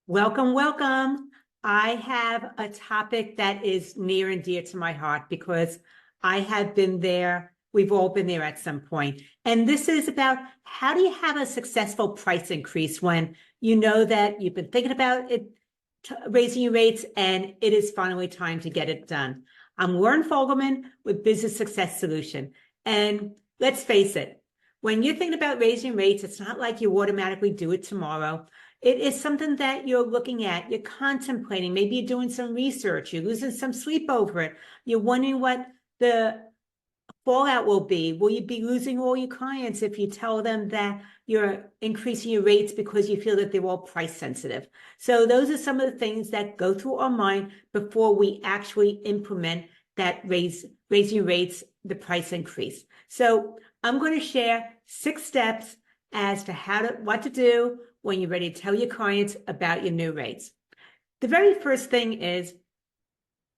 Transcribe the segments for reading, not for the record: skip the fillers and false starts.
Welcome, welcome. I have a topic that is near and dear to my heart because I have been there. We've all been there at some point. And this is about how do you have a successful price increase when you know that you've been thinking about it, raising your rates, and it is finally time to get it done. I'm Lauren Fogelman with Business Success Solution. And let's face it, when you're thinking about raising rates, it's not like you automatically do it tomorrow. It is something that you're looking at, you're contemplating, maybe you're doing some research, you're losing some sleep over it. You're wondering what the fallout will be. Will you be losing all your clients if you tell them that you're increasing your rates because you feel that they're all price sensitive? So those are some of the things that go through our mind before we actually implement that raising rates, the price increase. So I'm going to share 6 steps as to what to do when you're ready to tell your clients about your new rates. The very first thing is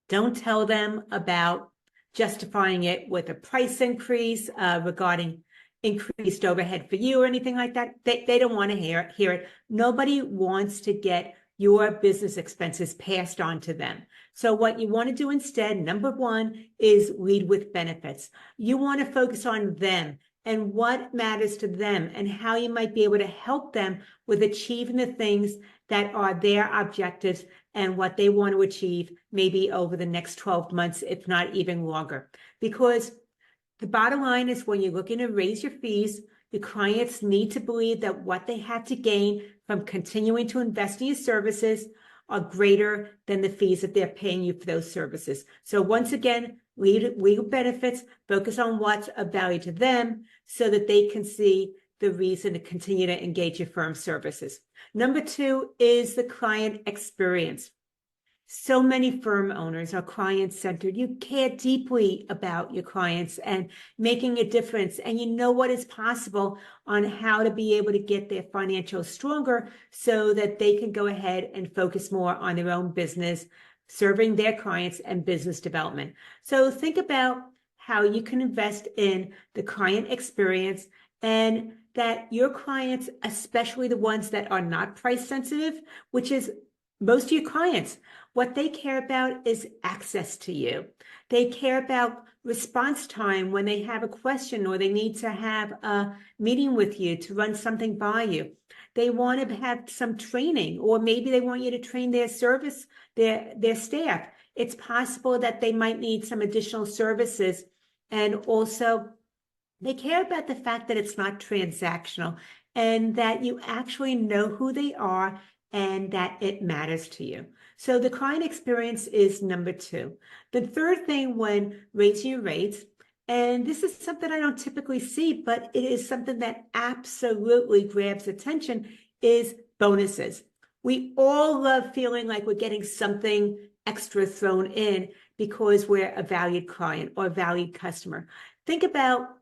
don't tell them about justifying it with a price increase regarding increased overhead for you or anything like that. They don't want to hear it. Nobody wants to get your business expenses passed on to them. So what you want to do instead, number 1, is lead with benefits. You want to focus on them and what matters to them and how you might be able to help them with achieving the things that are their objectives and what they want to achieve maybe over the next 12 months, if not even longer. Because the bottom line is when you're looking to raise your fees, your clients need to believe that what they have to gain from continuing to invest in your services are greater than the fees that they're paying you for those services. So once again, legal benefits, focus on what's of value to them so that they can see the reason to continue to engage your firm's services. Number 2 is the client experience. So many firm owners are client-centered. You care deeply about your clients and making a difference, and you know what is possible on how to be able to get their financials stronger so that they can go ahead and focus more on their own business, serving their clients and business development. So think about how you can invest in the client experience and that your clients, especially the ones that are not price sensitive, which is most of your clients, what they care about is access to you. They care about response time when they have a question or they need to have a meeting with you to run something by you. They want to have some training, or maybe they want you to train their staff. It's possible that they might need some additional services. And also, they care about the fact that it's not transactional and that you actually know who they are and that it matters to you. So the client experience is number 2. The third thing when raising your rates, and this is something I don't typically see, but it is something that absolutely grabs attention, is bonuses. We all love feeling like we're getting something extra thrown in because we're a valued client or a valued customer. Think about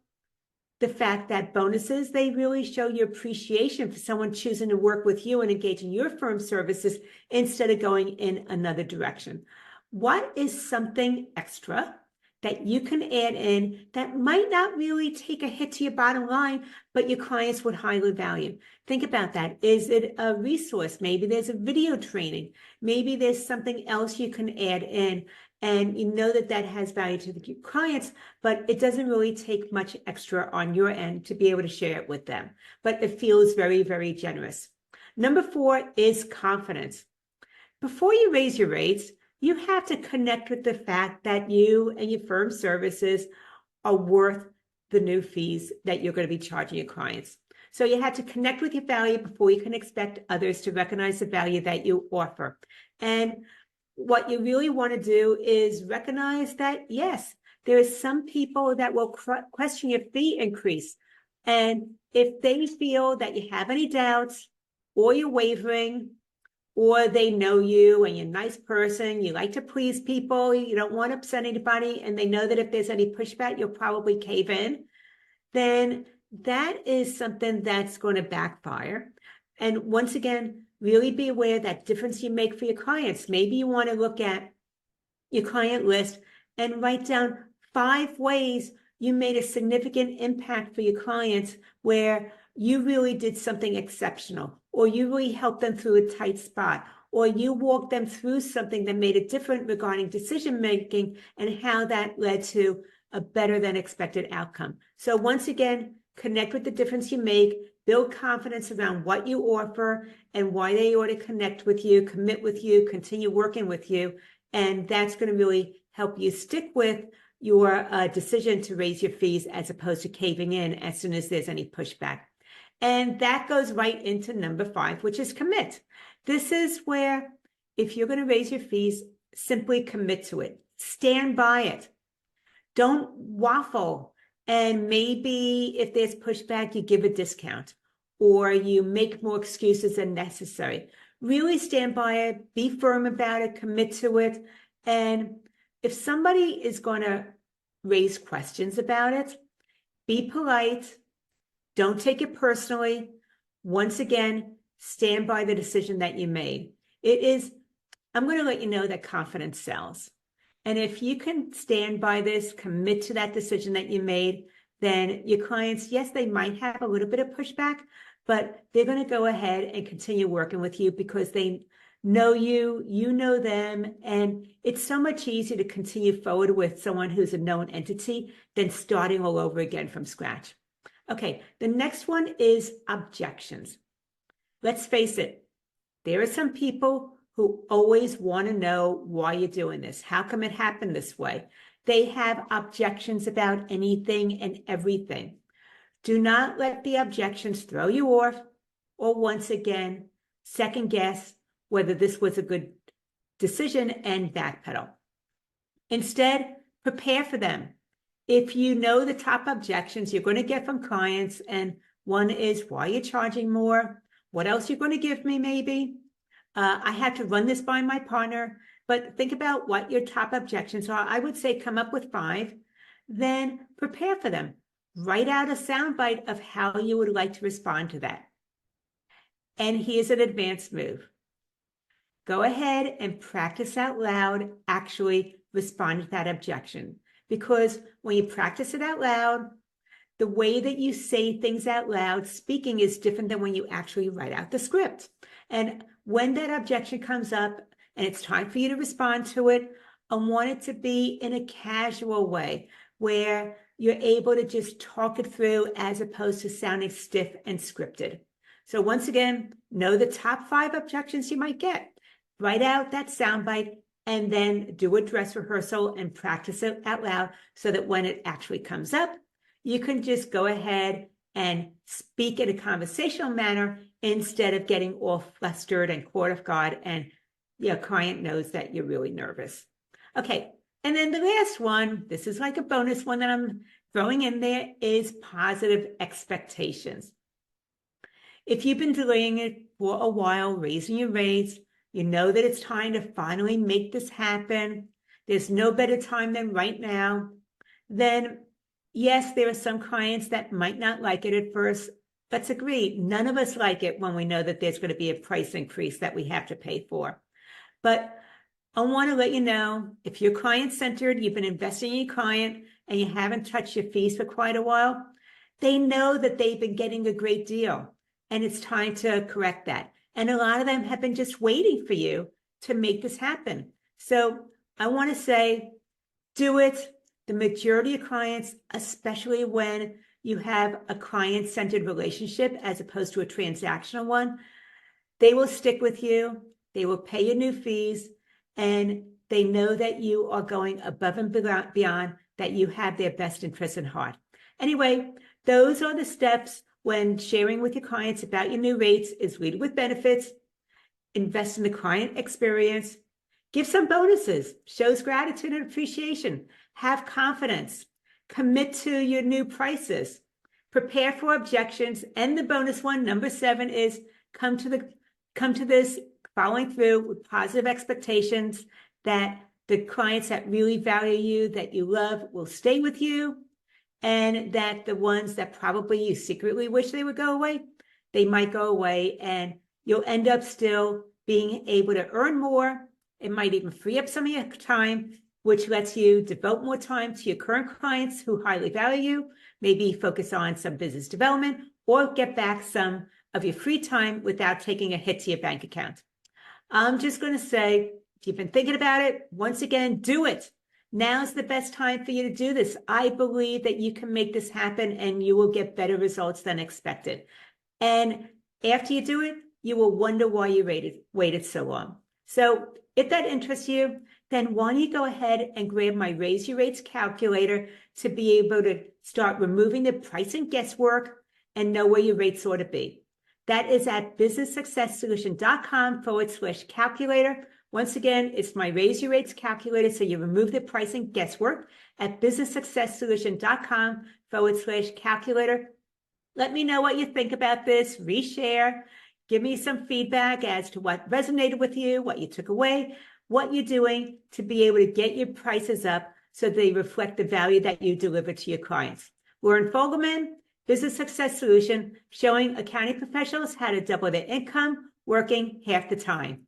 the fact that bonuses, they really show your appreciation for someone choosing to work with you and engage in your firm's services instead of going in another direction. What is something extra that you can add in that might not really take a hit to your bottom line, but your clients would highly value? Think about that. Is it a resource? Maybe there's a video training. Maybe there's something else you can add in. And you know that has value to the clients, but it doesn't really take much extra on your end to be able to share it with them. But it feels very, very generous. Number 4 is confidence. Before you raise your rates, you have to connect with the fact that you and your firm's services are worth the new fees that you're going to be charging your clients. So you have to connect with your value before you can expect others to recognize the value that you offer. And what you really want to do is recognize that, yes, there are some people that will question your fee increase. And if they feel that you have any doubts or you're wavering, or they know you and you're a nice person, you like to please people, you don't want to upset anybody, and they know that if there's any pushback, you'll probably cave in, then that is something that's going to backfire. And once again, really be aware of that difference you make for your clients. Maybe you want to look at your client list and write down 5 ways you made a significant impact for your clients where you really did something exceptional, or you really helped them through a tight spot, or you walk them through something that made it different regarding decision making and how that led to a better than expected outcome. So once again, connect with the difference you make, build confidence around what you offer and why they ought to connect with you, commit with you, continue working with you. And that's going to really help you stick with your decision to raise your fees as opposed to caving in as soon as there's any pushback. And that goes right into number 5, which is commit. This is where if you're going to raise your fees, simply commit to it. Stand by it. Don't waffle. And maybe if there's pushback, you give a discount or you make more excuses than necessary. Really stand by it, be firm about it, commit to it. And if somebody is going to raise questions about it, be polite. Don't take it personally. Once again, stand by the decision that you made. I'm going to let you know that confidence sells. And if you can stand by this, commit to that decision that you made, then your clients, yes, they might have a little bit of pushback, but they're going to go ahead and continue working with you because they know you, you know them, and it's so much easier to continue forward with someone who's a known entity than starting all over again from scratch. Okay, the next one is objections. Let's face it, there are some people who always want to know why you're doing this. How come it happened this way? They have objections about anything and everything. Do not let the objections throw you off or once again, second guess whether this was a good decision and backpedal. Instead, prepare for them. If you know the top objections you're going to get from clients, and one is why you're charging more, what else you're going to give me maybe, I had to run this by my partner, but think about what your top objections are. I would say come up with 5, then prepare for them. Write out a soundbite of how you would like to respond to that. And here's an advanced move. Go ahead and practice out loud, actually respond to that objection. Because when you practice it out loud, the way that you say things out loud, speaking is different than when you actually write out the script. And when that objection comes up and it's time for you to respond to it, I want it to be in a casual way where you're able to just talk it through as opposed to sounding stiff and scripted. So once again, know the top 5 objections you might get. Write out that soundbite and then do a dress rehearsal and practice it out loud so that when it actually comes up, you can just go ahead and speak in a conversational manner instead of getting all flustered and caught off guard and your client knows that you're really nervous. Okay, and then the last one, this is like a bonus one that I'm throwing in there, is positive expectations. If you've been delaying it for a while, raising your rates, you know that it's time to finally make this happen. There's no better time than right now. Then, yes, there are some clients that might not like it at first. Let's agree, none of us like it when we know that there's going to be a price increase that we have to pay for. But I want to let you know, if you're client-centered, you've been investing in your client, and you haven't touched your fees for quite a while, they know that they've been getting a great deal, and it's time to correct that. And a lot of them have been just waiting for you to make this happen. So I want to say, do it. The majority of clients, especially when you have a client-centered relationship as opposed to a transactional one, they will stick with you. They will pay your new fees, and they know that you are going above and beyond, that you have their best interests in heart. Anyway, those are the steps when sharing with your clients about your new rates: is lead with benefits, invest in the client experience, give some bonuses, shows gratitude and appreciation, have confidence, commit to your new prices, prepare for objections, and the bonus one, number 7, is come to this following through with positive expectations that the clients that really value you, that you love, will stay with you, and that the ones that probably you secretly wish they would go away, they might go away, and you'll end up still being able to earn more. It might even free up some of your time, which lets you devote more time to your current clients who highly value you, maybe focus on some business development, or get back some of your free time without taking a hit to your bank account. I'm just going to say, if you've been thinking about it, once again, do it. Now's the best time for you to do this. I believe that you can make this happen and you will get better results than expected. And after you do it, you will wonder why you waited so long. So if that interests you, then why don't you go ahead and grab my Raise Your Rates calculator to be able to start removing the pricing guesswork and know where your rates ought to be. That is at businesssuccesssolution.com/calculator. Once again, it's my Raise Your Rates calculator, so you remove the pricing guesswork at businesssuccesssolution.com/calculator. Let me know what you think about this, reshare, give me some feedback as to what resonated with you, what you took away, what you're doing to be able to get your prices up so they reflect the value that you deliver to your clients. Lauren Fogelman, Business Success Solution, showing accounting professionals how to double their income working half the time.